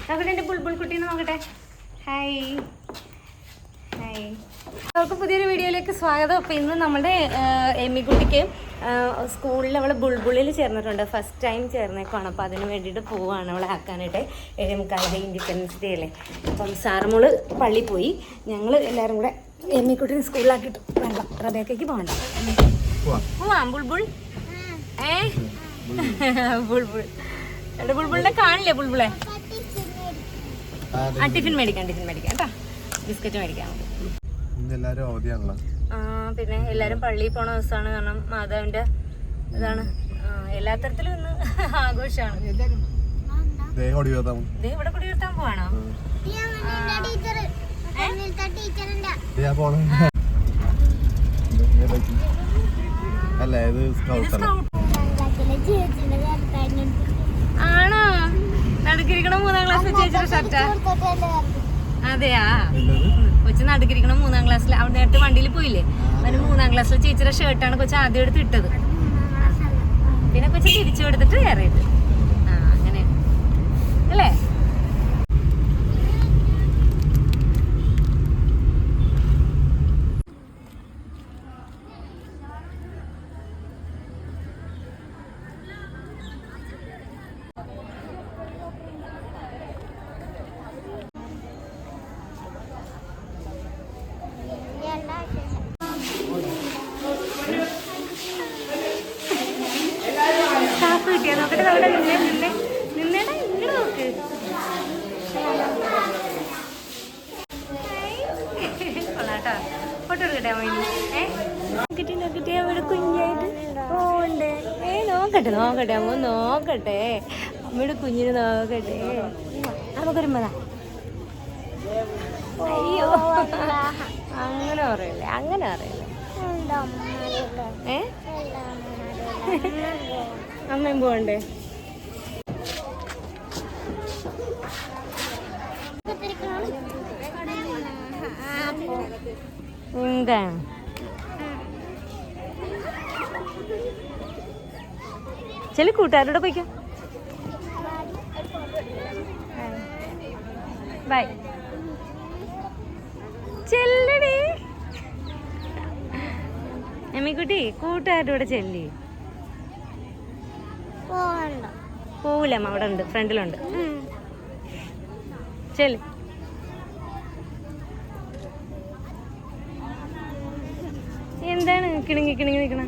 നോക്കട്ടെ എൻ്റെ ബുൾബുൾ കുട്ടീനെ നോക്കട്ടെ. ഹായ് ഹായ്, അവർക്ക് പുതിയൊരു വീഡിയോയിലേക്ക് സ്വാഗതം. അപ്പോൾ ഇന്ന് നമ്മുടെ എമ്മിക്കുട്ടിക്ക് സ്കൂളിൽ അവൾ ബുൾബുളിൽ ചേർന്നിട്ടുണ്ട്. ഫസ്റ്റ് ടൈം ചേർന്നേക്കാണ്. അപ്പോൾ അതിന് വേണ്ടിയിട്ട് പോവുകയാണ് അവളെ ആക്കാനായിട്ട്. 7:45 ഇൻഡിപെൻഡൻസ് ഡേ അല്ലേ. അപ്പം സാറമോള് പള്ളി പോയി. ഞങ്ങൾ എല്ലാവരും കൂടെ എമ്മിക്കുട്ടിനെ സ്കൂളിലാക്കിയിട്ട് വേണ്ട റബേക്കയ്ക്ക് പോകണ്ട. പോവാം ബുൾബുൾ. ബുൾബുൾ എൻ്റെ ബുൾബുളിനെ കാണില്ലേ? ബുൾബുളെ ടിഫിൻ മേടിക്കാം കേട്ടോ. ബിസ്ക്കറ്റ് മേടിക്കാം. പിന്നെ എല്ലാരും പള്ളിയിൽ പോണ ദിവസമാണ്. കാരണം മാതാവിന്റെ ഇതാണ്. എല്ലാ തരത്തിലും ഇന്ന് ആഘോഷമാണ്. ഇവിടെ കുടിയിരുത്താൻ പോവാണോ? ആണോ? നടുക്കിരിക്കണ 3ാം ക്ലാസ് ചേച്ചിയുടെ ഷർട്ടാ? അതെയാ, കൊച്ചു നടുക്കിരിക്കണം 3ാം ക്ലാസ്സിൽ. അവിടെ നേരത്തെ വണ്ടിയിൽ പോയില്ലേ, അവന് 3ാം ക്ലാസ്സിലെ ചേച്ചിയുടെ ഷർട്ടാണ് കൊച്ചു ആദ്യം എടുത്ത് ഇട്ടത്. പിന്നെ കൊച്ചു തിരിച്ചു കൊടുത്തിട്ട് വേറെ ഇട്ട്. അങ്ങനെ അല്ലേ? നോക്കട്ടെ അവിടെ നിന്നേടാ, ഇങ്ങോട്ട് നോക്ക്. കൊള്ളാട്ടോ, ഫോട്ടോ എടുക്കട്ടെ മോയിന്. നോക്കട്ടെ അവിടെ കുഞ്ഞായിട്ട് പോണ്ടേ. നോക്കട്ടെ അമ്മ നോക്കട്ടെ. അമ്മയുടെ കുഞ്ഞിന് നോക്കട്ടെ. നമുക്കൊരുമ്പതാ. അയ്യോ, അങ്ങനെ പറയല്ലേ. അമ്മയും പോണ്ടേ? എന്താണ് ചില കൂട്ടുകാരോടെ പോയിക്കോ. ബൈ ചെല്ലടി എമ്മിക്കുട്ടി. കൂട്ടുകാരുടെ കൂടെ ചെല്ലി. പോവില്ല, അവിടെ ഉണ്ട്, ഫ്രണ്ടിലുണ്ട്. ചെല്ലി. എന്താണ് കിണുങ്ങി നിൽക്കണം?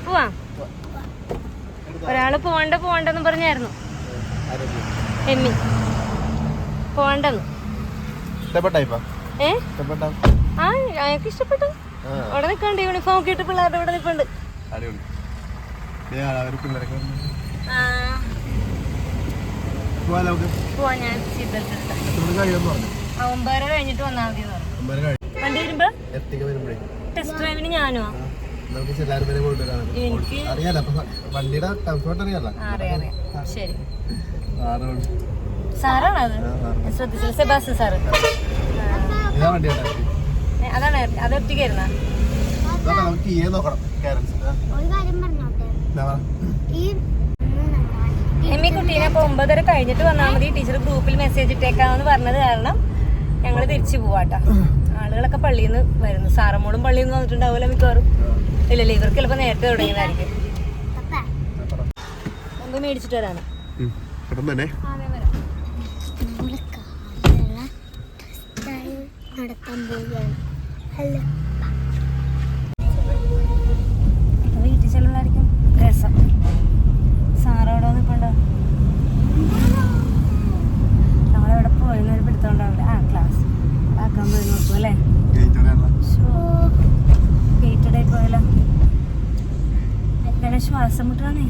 പോവാ. ഒരാള് പോണ്ടെന്ന് പറഞ്ഞായിരുന്നു. എമ്മി പോണ്ടെന്ന്. അയാൾക്ക് ഇഷ്ടപ്പെട്ടു. അവിടെ നിൽക്കണ്ട്, യൂണിഫോം ഒക്കെ ഇട്ട് പിള്ളേരുടെ ഇവിടെ നിൽപ്പുണ്ട്. പോവാ, ഞാൻ സീറ്റ് ബെൽറ്റ് എടുത്ത 9:30 കഴിഞ്ഞിട്ട് വന്നാൽ മതി. വണ്ടി വരുമ്പോ ടെസ്റ്റ് ഡ്രൈവിന് ഞാനോ? എനിക്ക് അറിയാം. ശരി, സാറാണ് അത്. ശ്രദ്ധിച്ചില്ല, സെബാസ്റ്റ്യൻ സാറ്. അതാണ്, അത് ഒറ്റയ്ക്കായിരുന്ന. എമ്മിക്കുട്ടീനെ അപ്പൊ 9:30 കഴിഞ്ഞിട്ട് വന്നാൽ മതി. ടീച്ചർ ഗ്രൂപ്പിൽ മെസ്സേജ് ഇട്ടേക്കാന്ന് പറഞ്ഞത് കാരണം ഞങ്ങൾ തിരിച്ചു പോവാട്ടോ. ആളുകളൊക്കെ പള്ളിയിൽ നിന്ന് വരുന്നു. സാറമ്മോളും പള്ളിയിൽ നിന്ന് വന്നിട്ടുണ്ടാവില്ല മിക്കവാറും. ഇല്ലല്ലേ, ഇവർക്ക് ചിലപ്പോൾ നേരത്തെ തുടങ്ങിയതായിരിക്കും. മുമ്പ് മേടിച്ചിട്ട് വരാണ്. വീട്ടിൽ ചെല്ലുന്നതായിരിക്കും രസം. സാറോടെ നിൽപ്പുണ്ടോ? നമ്മളെവിടെ പോയെന്നൊരു പിടുത്തോണ്ടാവില്ല. ക്ലാസ് ആക്കാൻ പോയി നോക്കും അല്ലേ? ഗേറ്റഡ് ആയി പോയല്ലോ. എന്നെ ശ്വാസം മുട്ടാണേ.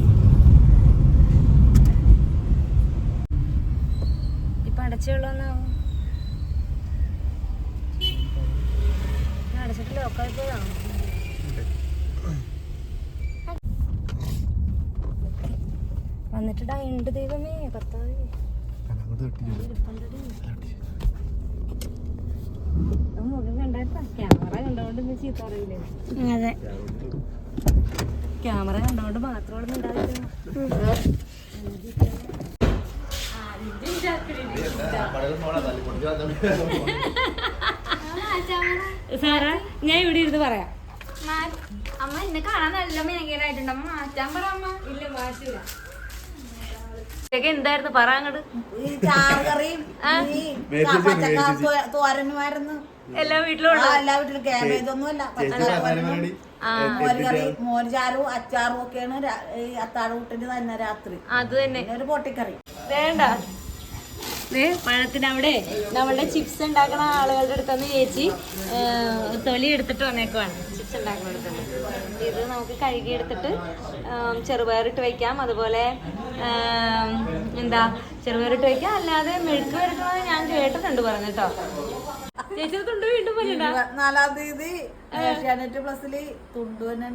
ഇപ്പൊ അടച്ചുള്ളൂന്നാവും. അടച്ചിട്ട് ലോക്കായി പോയതാണോ? വന്നിട്ട് ഉണ്ട് ദൈവമേ കർത്താവേ. മുഖം കണ്ടാ ക്യാമറ കണ്ടോണ്ട് ചീത്ത പറയില്ലേ? അതെ, ക്യാമറ കണ്ടോണ്ട് മാത്രം ഉണ്ടാവില്ല. സാറാ ഞാൻ ഇവിടെ ഇരുന്ന് പറയാം. അമ്മ എന്നെ കാണാൻ നല്ല മേഖലയായിട്ടുണ്ട്. അമ്മ മാറ്റാൻ പറ. അമ്മ ഇല്ല മാറ്റൂല. എന്തായിരുന്നു പറ അങ്ങോട്ട്. തോരനുമായിരുന്നു എല്ലാ വീട്ടിലും. ക്യാബേജ് ഒന്നുമല്ല, മോരുചാറും അച്ചാറും ഒക്കെയാണ് അത്താഴൂട്ടിന് തന്നെ രാത്രി. അത് തന്നെ ഒരു പൊട്ടിക്കറി വേണ്ട. പഴത്തിന് അവിടെ നമ്മളുടെ ചിപ്സ് ഉണ്ടാക്കണ ആളുകളുടെ അടുത്തുനിന്ന് ചേച്ചി തൊലി എടുത്തിട്ട് വന്നേക്കുവാണ്. ചിപ്സ് ഉണ്ടാക്കുന്ന അടുത്തുനിന്ന് ഇത് നമുക്ക് കഴുകി എടുത്തിട്ട് ചെറുപയറിട്ട് വയ്ക്കാം. അതുപോലെ എന്താ ചെറുപയറിട്ട് വയ്ക്കാം. അല്ലാതെ മെഴുക്ക് വരക്കണമെന്ന് ഞാൻ കേട്ടിട്ടുണ്ട് പറഞ്ഞിട്ടോ. ചേച്ചി തുണ്ട് വീണ്ടും പറഞ്ഞിട്ടാ 4-ാം തീയതി ഏഷ്യാനെറ്റ് പ്ലസില് തുണ്ടു തന്നെ.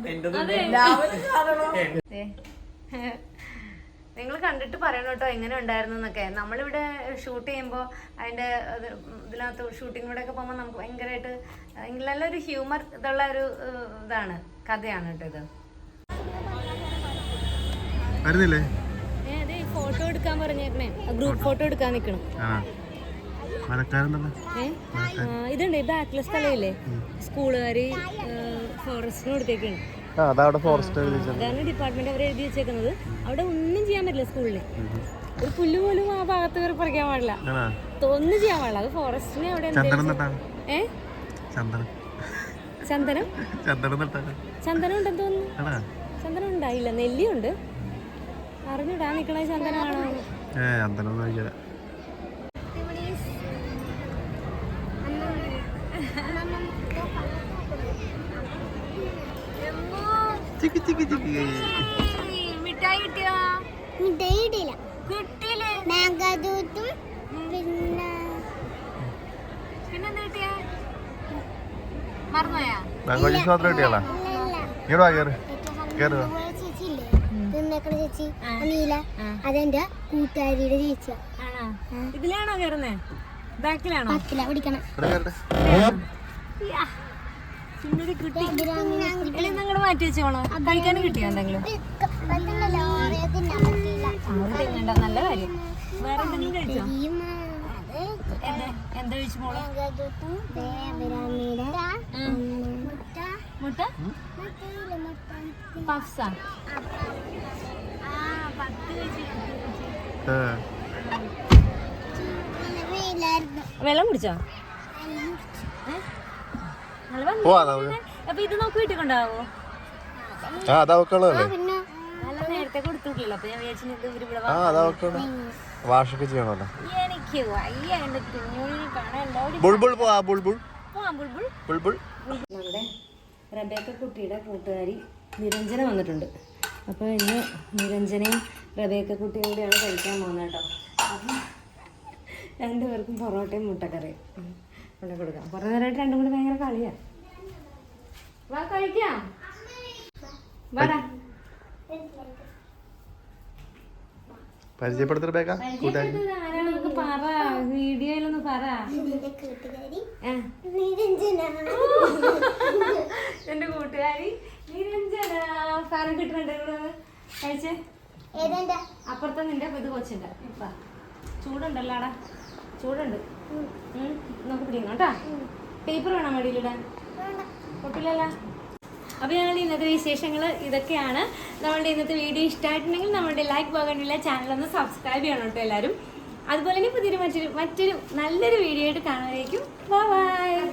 നിങ്ങൾ കണ്ടിട്ട് പറയണം കേട്ടോ എങ്ങനെ ഉണ്ടായിരുന്നു എന്നൊക്കെ. നമ്മളിവിടെ ഷൂട്ട് ചെയ്യുമ്പോൾ അതിൻ്റെ ഇതിനകത്ത് ഷൂട്ടിങ്ങിലൂടെ ഒക്കെ പോകുമ്പോൾ നമുക്ക് ഭയങ്കരമായിട്ട് നല്ലൊരു ഹ്യൂമർ ഇതുള്ള ഒരു ഇതാണ്, കഥയാണ് കേട്ടോ ഇത്. അതെ, ഫോട്ടോ എടുക്കാൻ പറഞ്ഞേക്കണേ, ഗ്രൂപ്പ് ഫോട്ടോ എടുക്കാൻ നിൽക്കണം. ഇതുണ്ട് ഈ ബാക്കിലെ സ്ഥലമില്ലേ, സ്കൂളുകാര് ഫോറസ്റ്റിന് കൊടുത്തേക്കാണ്. അതാണ് ഡിപ്പാർട്ട്മെന്റ് അവർ എഴുതി വെച്ചേക്കുന്നത്. അവിടെ ഒന്നും ചെയ്യാൻ പറ്റില്ല. സ്കൂളില് ഒരു പുല്ല് പോലും ആ ഭാഗത്ത് കയറി പറിക്കാൻ പാടില്ല, ഒന്നും ചെയ്യാൻ പാടില്ല. അത് ഫോറസ്റ്റിന് അവിടെ ചന്ദനം ഉണ്ടെന്ന് തോന്നുന്നു. ചന്ദനം ഉണ്ടായില്ല, നെല്ലിയുണ്ട്. അറിഞ്ഞിടാ നിക്കണ ചന്ദനമാണോ? മിഠായി കിട്ടിയോ? മിഠായി കിട്ടിയില്ല. കിട്ടിയില്ല. മാംഗോ ജ്യൂസും പിന്നെന്താ കിട്ടിയ? മറന്നുപോയാ? ചേച്ചി നീല, അതെന്റെ കൂട്ടുകാരിയുടെ ചേച്ചിയാ. ഇതിലാണോ കയറുന്നേ? ബാക്കിലാണോ? പിടിക്കണം. നിങ്ങള് മാറ്റി വെച്ചോണോ? കഴിക്കാനും കിട്ടിയോ എന്തെങ്കിലും? നല്ല കാര്യം. വേറെ എന്തെങ്കിലും കഴിച്ചോ? എന്താ കഴിച്ചു മോളെ? മുട്ട പഫ്സാ? വെള്ളം കുടിച്ചോ? അപ്പൊ ഇത് നോക്കി വീട്ടിൽ കൊണ്ടാവോ? നേരത്തെ കൊടുത്തിട്ടില്ല. അപ്പൊ ഞാൻ വിചാരിച്ചു എനിക്ക് വയ്യ എന്റെ കുഞ്ഞുവിനെ കാണാൻ. നമ്മുടെ റബേക്ക കുട്ടിയുടെ കൂട്ടുകാരി നിരഞ്ജന വന്നിട്ടുണ്ട്. അപ്പോൾ ഇന്ന് നിരഞ്ജനയും റബേക്ക കുട്ടിയും കൂടിയാണ് കഴിക്കാൻ പോകുന്നത് കേട്ടോ. അപ്പം രണ്ടുപേർക്കും പൊറോട്ടയും മുട്ടക്കറിയും കൊണ്ട് കൊടുക്കാം. കുറേ നേരമായിട്ട് രണ്ടും കൂടി ഭയങ്കര കളിയാ. വാ കഴിക്കാം, വാടാ. ആരാണെന്നൊക്കെ പറ, വീഡിയോയിലൊന്ന് പറ. എന്റെ കൂട്ടുകാരി നിരഞ്ജന. സാധനം കിട്ടുന്നുണ്ട് കഴിച്ചേ. അപ്പുറത്തെ നിന്റെ ഇത് കൊച്ചിന്റെ ചൂടുണ്ടല്ലോടാ, ചൂടുണ്ട്. നമുക്ക് പിടിക്കണം കേട്ടാ. പേപ്പർ വേണം മടിയിലിടാൻ, പൊട്ടില്ലല്ല. അപ്പോൾ ഞങ്ങളുടെ ഇന്നത്തെ വിശേഷങ്ങൾ ഇതൊക്കെയാണ്. നമ്മളുടെ ഇന്നത്തെ വീഡിയോ ഇഷ്ടമായിട്ടുണ്ടെങ്കിൽ നമ്മളുടെ ലൈക്ക് പോകാനുള്ള ചാനലൊന്ന് സബ്സ്ക്രൈബ് ചെയ്യണം കേട്ടോ എല്ലാവരും. അതുപോലെ തന്നെ മറ്റൊരു നല്ലൊരു വീഡിയോ ആയിട്ട് കാണുന്നതായിരിക്കും. ബൈ.